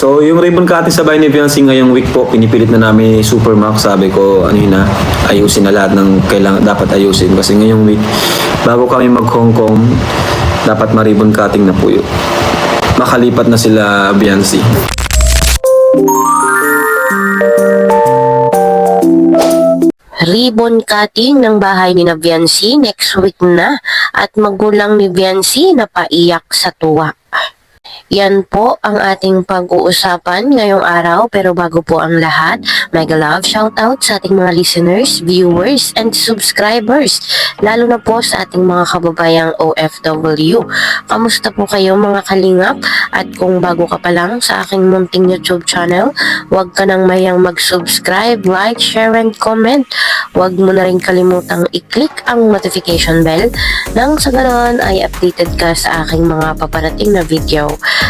So, yung ribbon cutting sa bahay ni Fiancé ngayong week po, pinipilit na namin ni Supermax. Sabi ko, ano yun na, ayusin na lahat ng kailangan, dapat ayusin. Kasi ngayong week, bago kami mag-Hong Kong, dapat ma-ribbon cutting na po yun. Makalipat na sila, Fiancé. Ribbon cutting ng bahay ni Fiancé next week na at magulang ni Fiancé na paiyak sa tuwa. Yan po ang ating pag-uusapan ngayong araw, pero bago po ang lahat, mega love shoutout sa ating mga listeners, viewers, and subscribers, lalo na po sa ating mga kababayang OFW. Kamusta po kayo mga kalingap? At kung bago ka pa lang sa aking munting YouTube channel, huwag ka nang mayang mag-subscribe, like, share, and comment. Huwag mo na rin kalimutang i-click ang notification bell nang sa ganon ay updated ka sa aking mga paparating na video.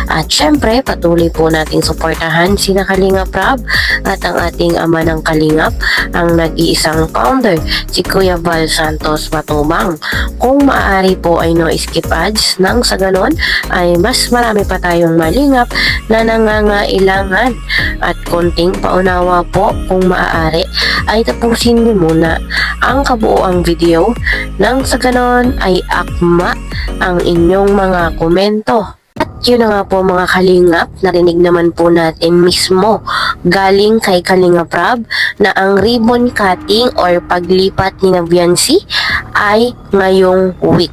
At syempre, patuloy po nating suportahan sina Kalingap Rab at ang ating ama ng Kalingap, ang nag-iisang founder, si Kuya Val Santos Matubang. Kung maaari po ay no skip ads, nang sa ganon ay mas marami pa tayong malingap na nangangailangan. At konting paunawa po, kung maaari ay tapusin niyo muna ang kabuoang video, nang sa ganon ay akma ang inyong mga komento. Yun na nga po mga kalingap, narinig naman po natin mismo galing kay Kalingap Rab na ang ribbon cutting or paglipat ni Fiancé ay ngayong week.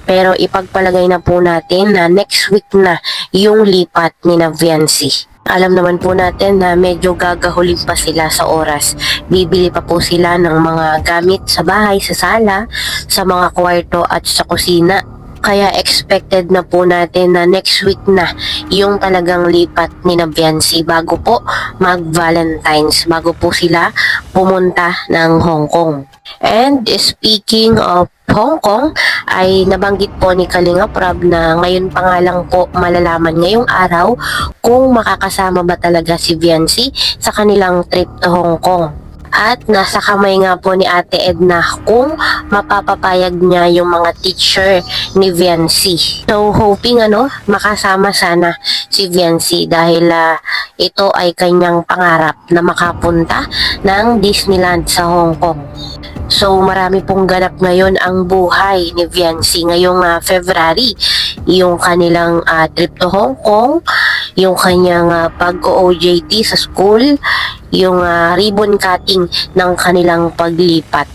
Pero ipagpalagay na po natin na next week na yung lipat ni Fiancé. Alam naman po natin na medyo gagahulin pa sila sa oras. Bibili pa po sila ng mga gamit sa bahay, sa sala, sa mga kwarto at sa kusina. Kaya expected na po natin na next week na yung talagang lipat ni Fiancé bago po mag-Valentine's, bago po sila pumunta ng Hong Kong. And speaking of Hong Kong, ay nabanggit po ni Kalingap Rab na ngayon pa nga lang po malalaman ngayong araw kung makakasama ba talaga si Fiancé sa kanilang trip to Hong Kong. At nasa kamay nga po ni Ate Edna kung mapapapayag niya yung mga teacher ni Fiancé. So hoping makasama sana si Fiancé dahil ito ay kanyang pangarap na makapunta ng Disneyland sa Hong Kong. So marami pong ganap ngayon ang buhay ni Fiancé ngayong February. Yung kanilang trip to Hong Kong, yung kanyang pag-OJT sa school, yung ribbon cutting ng kanilang paglipat.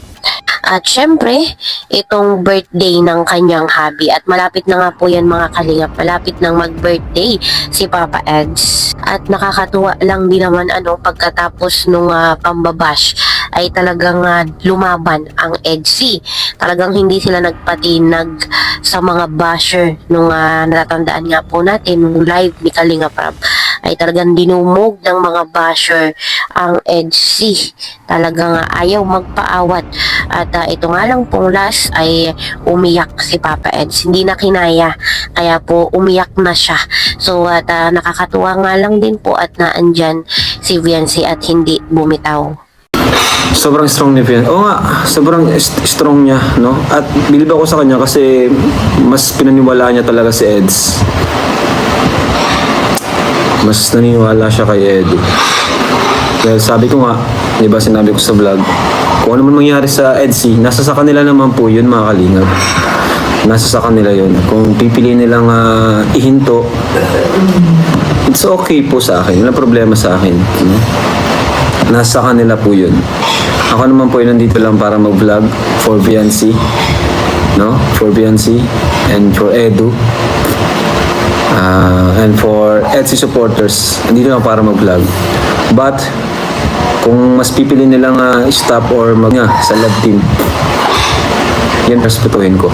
At syempre, itong birthday ng kanyang hubby. At malapit na nga po yan mga kalingap. Malapit nang mag-birthday si Papa Eds. At nakakatuwa lang din naman pagkatapos nung pambabash ay talagang lumaban ang EDC. Talagang hindi sila nagpatinag sa mga basher nung natatandaan nga po natin nung live ni Kalingap Rab ay talagang dinumog ng mga basher ang EDC. Talagang ayaw magpaawat. At ito nga lang pong last ay umiyak si Papa Eds. Hindi na kinaya. Kaya po umiyak na siya. So at nakakatuwa nga lang din po at naandyan si Fiancé at hindi bumitaw. Sobrang strong ni Fiancé. Oo nga, sobrang strong niya, no? At bilib ako sa kanya kasi mas pinaniwalaan niya talaga si Eds. Mas naniniwala siya kay Edu. Dahil sabi ko nga, di ba sinabi ko sa vlog, kung ano man mangyari sa EDC, nasa sa kanila naman po yun mga kalingap. Nasa sa kanila yun. Kung pipiliin nilang ihinto, it's okay po sa akin. Walang problema sa akin. No? Nasa kanila po yun. Ako naman po yun nandito lang para mag-vlog for Fiancé. No? For Fiancé and for Edu. And for EDC supporters, nandito lang para mag-vlog. But, kung mas pipili nilang stop or sa love team, yan respetuhin ko.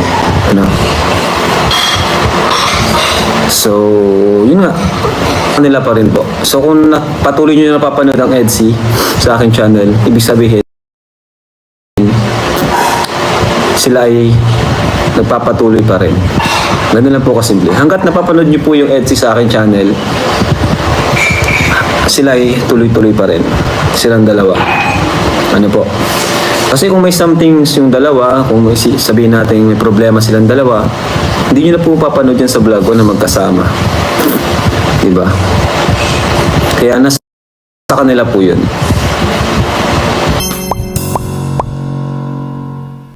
So, yun nga. Nila pa rin po. So, kung patuloy nyo na napapanood ang EDC sa aking channel, ibig sabihin, sila ay nagpapatuloy pa rin. Ganun lang po kasimple. Hanggat napapanood nyo po yung EDC sa aking channel, sila ay tuloy-tuloy pa rin. Silang dalawa. Ano po? Kasi kung may something yung dalawa, kung may sabihin natin may problema silang dalawa, hindi nyo na po papanood yan sa vlog ko na magkasama. Diba? Kaya nasa kanila po yun.